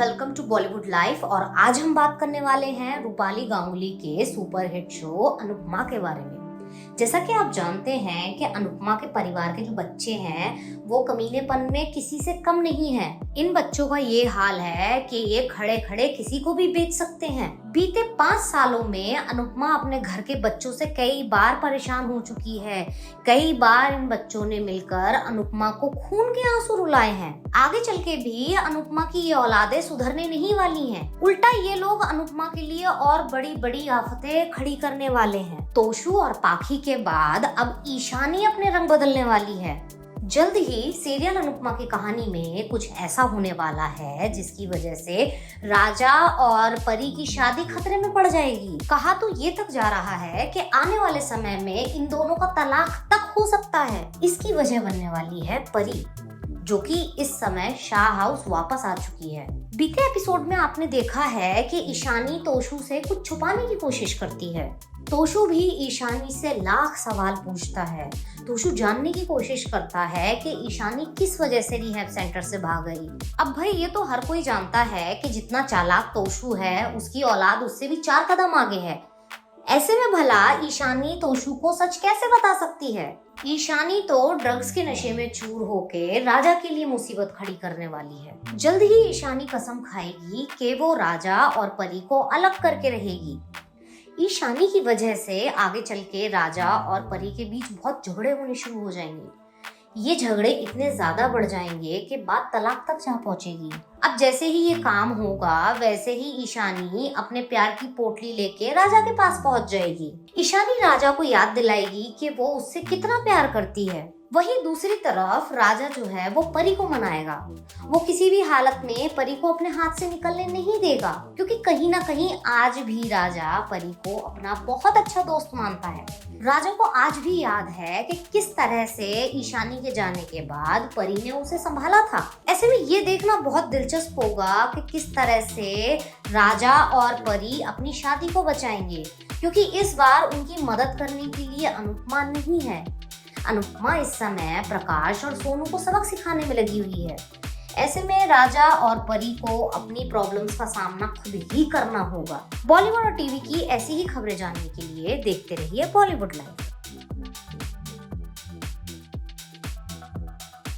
Welcome to Bollywood life. और आज हम बात करने वाले हैं रूपाली गांगुली के सुपरहिट शो अनुपमा के बारे में। जैसा कि आप जानते हैं कि अनुपमा के परिवार के जो बच्चे हैं वो कमीनेपन में किसी से कम नहीं हैं। इन बच्चों का ये हाल है कि ये खड़े खड़े किसी को भी बेच सकते हैं। बीते 5 सालों में अनुपमा अपने घर के बच्चों से कई बार परेशान हो चुकी है। कई बार इन बच्चों ने मिलकर अनुपमा को खून के आंसू रुलाए हैं। आगे चल के भी अनुपमा की ये औलादें सुधरने नहीं वाली हैं। उल्टा ये लोग अनुपमा के लिए और बड़ी बड़ी आफतें खड़ी करने वाले हैं। तोशु और पाखी के बाद अब ईशानी अपने रंग बदलने वाली है। जल्द ही सीरियल अनुपमा की कहानी में कुछ ऐसा होने वाला है जिसकी वजह से राजा और परी की शादी खतरे में पड़ जाएगी। कहा तो ये तक जा रहा है कि आने वाले समय में इन दोनों का तलाक तक हो सकता है। इसकी वजह बनने वाली है परी, जो कि इस समय शाह हाउस वापस आ चुकी है। बीते एपिसोड में आपने देखा है कि ईशानी तोशु से कुछ छुपाने की कोशिश करती है। तोशु भी ईशानी से लाख सवाल पूछता है। तोशु जानने की कोशिश करता है कि ईशानी किस वजह से रिहैब सेंटर से भाग गई। अब भाई ये तो हर कोई जानता है कि जितना चालाक तोशु है उसकी औलाद उससे भी 4 कदम आगे है। ऐसे में भला ईशानी तोशु को सच कैसे बता सकती है? ईशानी तो ड्रग्स के नशे में चूर होके राजा के लिए मुसीबत खड़ी करने वाली है। जल्द ही ईशानी कसम खाएगी कि वो राजा और परी को अलग करके रहेगी। ईशानी की वजह से आगे चल के राजा और परी के बीच बहुत झगड़े होने शुरू हो जाएंगे। ये झगड़े इतने ज्यादा बढ़ जाएंगे कि बात तलाक तक जा पहुंचेगी। अब जैसे ही ये काम होगा वैसे ही ईशानी अपने प्यार की पोटली लेके राजा के पास पहुंच जाएगी। ईशानी राजा को याद दिलाएगी कि वो उससे कितना प्यार करती है। वहीं दूसरी तरफ राजा जो है वो परी को मनाएगा। वो किसी भी हालत में परी को अपने हाथ से निकलने नहीं देगा, क्योंकि कहीं ना कहीं आज भी राजा परी को अपना बहुत अच्छा दोस्त मानता है। राजा को आज भी याद है कि किस तरह से ईशानी के जाने के बाद परी ने उसे संभाला था। ऐसे में ये देखना बहुत दिलचस्प होगा कि किस तरह से राजा और परी अपनी शादी को बचाएंगे, क्योंकि इस बार उनकी मदद करने के लिए अनुपमा नहीं है। अनुपमा इस समय प्रकाश और सोनू को सबक सिखाने में लगी हुई है। ऐसे में राजा और परी को अपनी प्रॉब्लम्स का सामना खुद ही करना होगा। बॉलीवुड और टीवी की ऐसी ही खबरें जानने के लिए देखते रहिए बॉलीवुड लाइव।